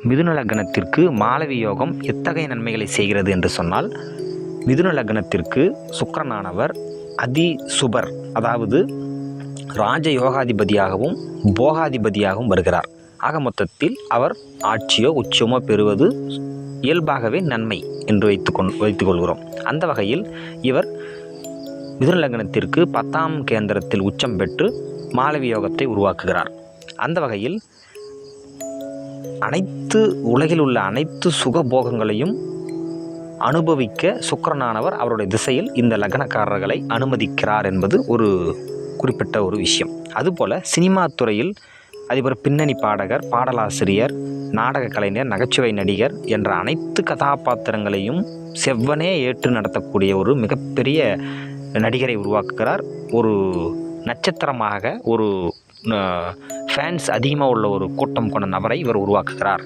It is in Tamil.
மிதுன லக்னத்திற்கு மாலவி யோகம் எத்தகைய நன்மைகளை செய்கிறது என்று சொன்னால், மிதுன லக்னத்திற்கு சுக்கிரனானவர் அதிசுபர், அதாவது ராஜ யோகாதிபதியாகவும் போகாதிபதியாகவும் வருகிறார். ஆக மொத்தத்தில் அவர் ஆட்சியோ உச்சமோ பெறுவது இயல்பாகவே நன்மை என்று வைத்துக்கொள்கிறோம். அந்த வகையில் இவர் மிதுன லக்னத்திற்கு 10ஆம் கேந்திரத்தில் உச்சம் பெற்று மாலவி யோகத்தை உருவாக்குகிறார். அந்த வகையில் உலகில் உள்ள அனைத்து சுகபோகங்களையும் அனுபவிக்க சுக்கிரனானவர் அவருடைய திசையில் இந்த லக்னக்காரர்களை அனுமதிக்கிறார் என்பது ஒரு குறிப்பிட்ட ஒரு விஷயம். அதுபோல் சினிமா துறையில் அதிபர் பின்னணி பாடகர், பாடலாசிரியர், நாடக கலைஞர், நகைச்சுவை நடிகர் என்ற அனைத்து கதாபாத்திரங்களையும் செவ்வனே ஏற்று நடத்தக்கூடிய ஒரு மிகப்பெரிய நடிகரை உருவாக்குகிறார். ஒரு நட்சத்திரமாக, ஒரு ஃபேன்ஸ் அதிகமாக உள்ள ஒரு கூட்டம் கொண்ட நபரை இவர் உருவாக்குகிறார்.